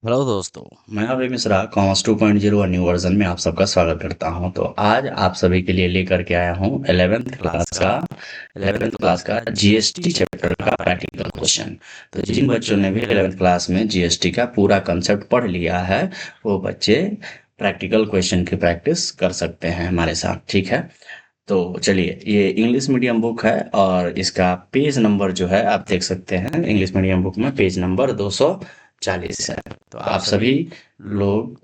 Hello दोस्तों। मैं अभय Mishra commerce 2.0 new version में आप सबका स्वागत करता हूं। तो आज आप सभी के लिए लेकर के आया हूं 11th क्लास का जीएसटी चैप्टर का प्रैक्टिकल क्वेश्चन। तो जिन बच्चों ने भी 11th क्लास में जीएसटी का पूरा कंसेप्ट पढ़ लिया है वो बच्चे प्रैक्टिकल क्वेश्चन की प्रैक्टिस कर सकते हैं हमारे साथ, ठीक है। तो चलिए, ये इंग्लिश मीडियम बुक है और इसका पेज नंबर जो है आप देख सकते हैं। इंग्लिश मीडियम बुक में पेज नंबर 240 है। तो आप सभी लोग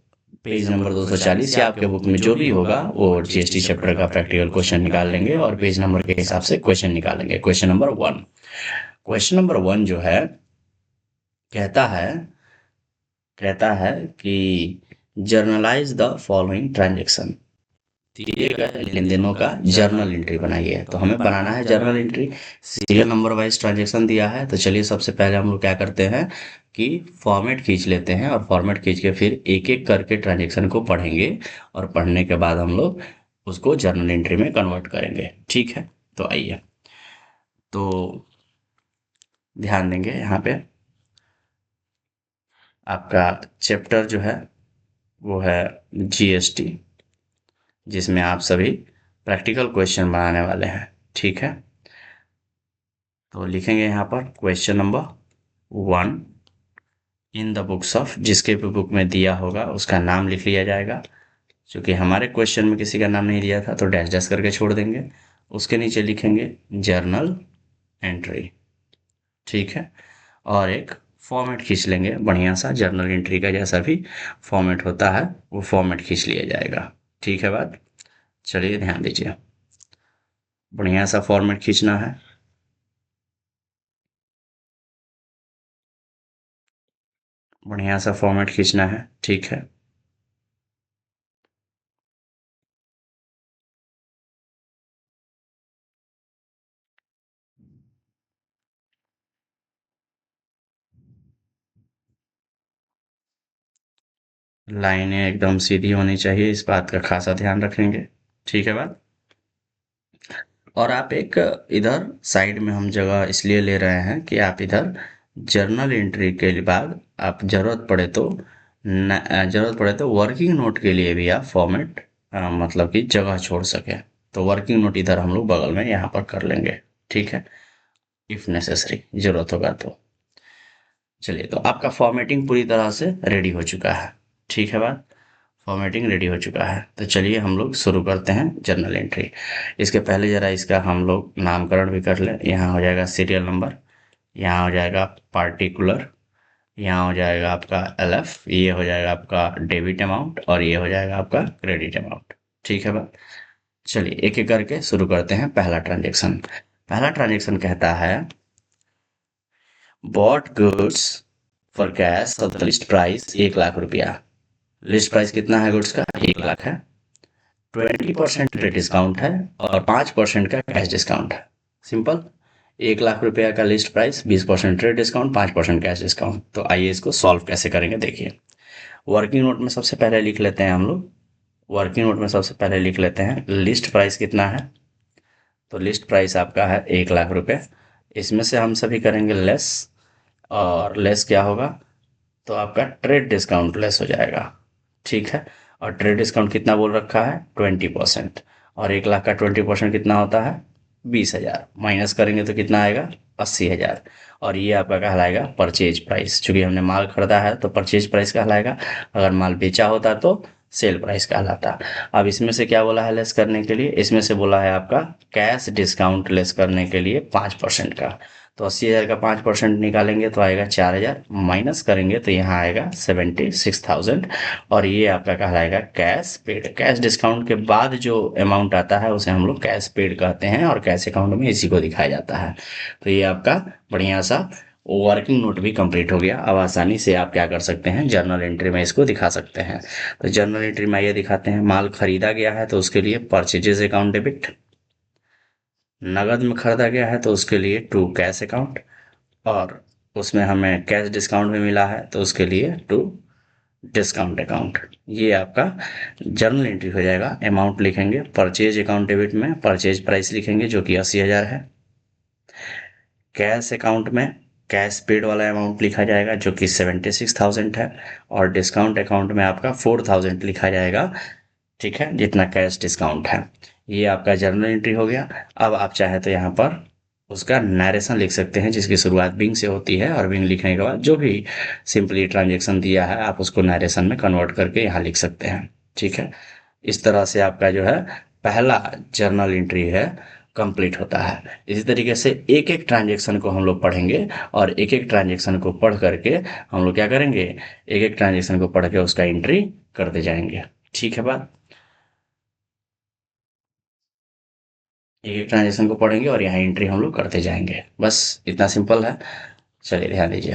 पेज नंबर 240 या आपके बुक में जो भी होगा वो जीएसटी चैप्टर का प्रैक्टिकल क्वेश्चन निकाल लेंगे और पेज नंबर के हिसाब से क्वेश्चन निकालेंगे। क्वेश्चन नंबर 1 जो है, कहता है कहता है कि जर्नलाइज द फॉलोइंग ट्रांजेक्शन। दिए गए लेन देनों का जर्नल एंट्री बनाइए। तो हमें बनाना है journal entry. Serial number wise transaction दिया है, तो चलिए सबसे पहले हम लोग क्या करते हैं कि फॉर्मेट खींच लेते हैं और फॉर्मेट खींच के फिर एक एक करके ट्रांजेक्शन को पढ़ेंगे और पढ़ने के बाद हम लोग उसको जर्नल एंट्री में कन्वर्ट करेंगे, ठीक है। तो आइए, तो ध्यान देंगे यहाँ पे। आपका चैप्टर जो है वो है जीएसटी, जिसमें आप सभी प्रैक्टिकल क्वेश्चन बनाने वाले हैं, ठीक है। तो लिखेंगे यहाँ पर question number 1 in the books of, जिसके भी बुक में दिया होगा उसका नाम लिख लिया जाएगा। क्योंकि हमारे क्वेश्चन में किसी का नाम नहीं दिया था तो डैश डैश करके छोड़ देंगे। उसके नीचे लिखेंगे जर्नल एंट्री, ठीक है। और एक फॉर्मेट खींच लेंगे बढ़िया सा, जर्नल एंट्री का जैसा भी फॉर्मेट होता है वो फॉर्मेट खींच लिया जाएगा, ठीक है बात। चलिए ध्यान दीजिए, बढ़िया सा फॉर्मेट खींचना है। बढ़िया सा फॉर्मेट खींचना है, ठीक है। लाइनें एकदम सीधी होनी चाहिए, इस बात का खासा ध्यान रखेंगे, ठीक है बात। और आप एक इधर साइड में हम जगह इसलिए ले रहे हैं कि आप इधर जर्नल एंट्री के बाद आप जरूरत पड़े तो वर्किंग नोट के लिए भी आप फॉर्मेट मतलब कि जगह छोड़ सके। तो वर्किंग नोट इधर हम लोग बगल में यहाँ पर कर लेंगे, ठीक है, इफ नेसेसरी, जरूरत होगा तो। चलिए, तो आपका फॉर्मेटिंग पूरी तरह से रेडी हो चुका है, ठीक है बात। फॉर्मेटिंग रेडी हो चुका है, तो चलिए हम लोग शुरू करते हैं जर्नल एंट्री। इसके पहले जरा इसका हम लोग नामकरण भी कर लें। यहाँ हो जाएगा सीरियल नंबर, यहाँ हो जाएगा पार्टिकुलर, यहाँ हो जाएगा आपका एलएफ, ये हो जाएगा आपका डेबिट अमाउंट और ये हो जाएगा आपका क्रेडिट अमाउंट, ठीक है बात। चलिए एक एक करके शुरू करते हैं। पहला ट्रांजेक्शन कहता है bought goods for cash of the list price 1 lakh रुपया। लिस्ट प्राइस कितना है गुड्स का? 1 लाख है। 20% डिस्काउंट है और 5% का कैश डिस्काउंट है। सिंपल। 1 लाख रुपया का list price, 20% trade discount, 5% cash discount. तो आइए इसको सॉल्व कैसे करेंगे, देखिए। वर्किंग नोट में सबसे पहले लिख लेते हैं हम लोग। वर्किंग नोट में सबसे पहले लिख लेते हैं लिस्ट प्राइस कितना है। तो लिस्ट प्राइस आपका है 1 लाख रुपये। इसमें से हम सभी करेंगे लेस, और लेस क्या होगा? तो आपका ट्रेड डिस्काउंट लेस हो जाएगा, ठीक है। और ट्रेड डिस्काउंट कितना बोल रखा है? 20%। और 1 लाख का 20% कितना होता है? 20,000। माइनस करेंगे तो कितना आएगा? 80,000। और ये आपका कहलाएगा परचेज प्राइस। चूंकि हमने माल खरीदा है तो परचेज प्राइस कहलाएगा। अगर माल बेचा होता तो सेल प्राइस कहलाता। अब इसमें से क्या बोला है लेस करने के लिए? इसमें से बोला है आपका कैश डिस्काउंट लेस करने के लिए 5% का। तो 80,000 का 5% निकालेंगे तो आएगा 4,000। माइनस करेंगे तो यहाँ आएगा 76,000। और ये आपका कहलाएगा कैश पेड। कैश डिस्काउंट के बाद जो अमाउंट आता है उसे हम लोग कैश पेड कहते हैं और कैश अकाउंट में इसी को दिखाया जाता है। तो ये आपका बढ़िया सा वर्किंग नोट भी कंप्लीट हो गया। अब आसानी से आप क्या कर सकते हैं, जर्नल एंट्री में इसको दिखा सकते हैं। तो जर्नल एंट्री में ये दिखाते हैं, माल खरीदा गया है तो उसके लिए परचेजेज अकाउंट डेबिट। नगद में खरीदा गया है तो उसके लिए टू कैश अकाउंट। और उसमें हमें कैश डिस्काउंट भी मिला है तो उसके लिए टू डिस्काउंट अकाउंट। ये आपका जर्नल एंट्री हो जाएगा। अमाउंट लिखेंगे परचेज अकाउंट डेबिट में, परचेज प्राइस लिखेंगे जो कि 80,000 है। कैश अकाउंट में कैश पेड वाला अमाउंट लिखा जाएगा जो कि 76,000 है, और डिस्काउंट अकाउंट में आपका 4,000 लिखा जाएगा, ठीक है, जितना कैश डिस्काउंट है। ये आपका जर्नल एंट्री हो गया। अब आप चाहे तो यहाँ पर उसका नरेशन लिख सकते हैं, जिसकी शुरुआत बिंग से होती है, और बिंग लिखने के बाद जो भी सिंपली ट्रांजेक्शन दिया है आप उसको नरेशन में कन्वर्ट करके यहाँ लिख सकते हैं, ठीक है। इस तरह से आपका जो है पहला जर्नल एंट्री है कंप्लीट होता है। इसी तरीके से एक एक ट्रांजेक्शन को हम लोग पढ़ेंगे, और एक एक ट्रांजेक्शन को पढ़ करके हम लोग क्या करेंगे, एक एक ट्रांजेक्शन को पढ़ के उसका एंट्री करते जाएंगे, ठीक है बात। एक एक ट्रांजेक्शन को पढ़ेंगे और यहाँ एंट्री हम लोग करते जाएंगे, बस इतना सिंपल है। चलिए ध्यान दीजिए।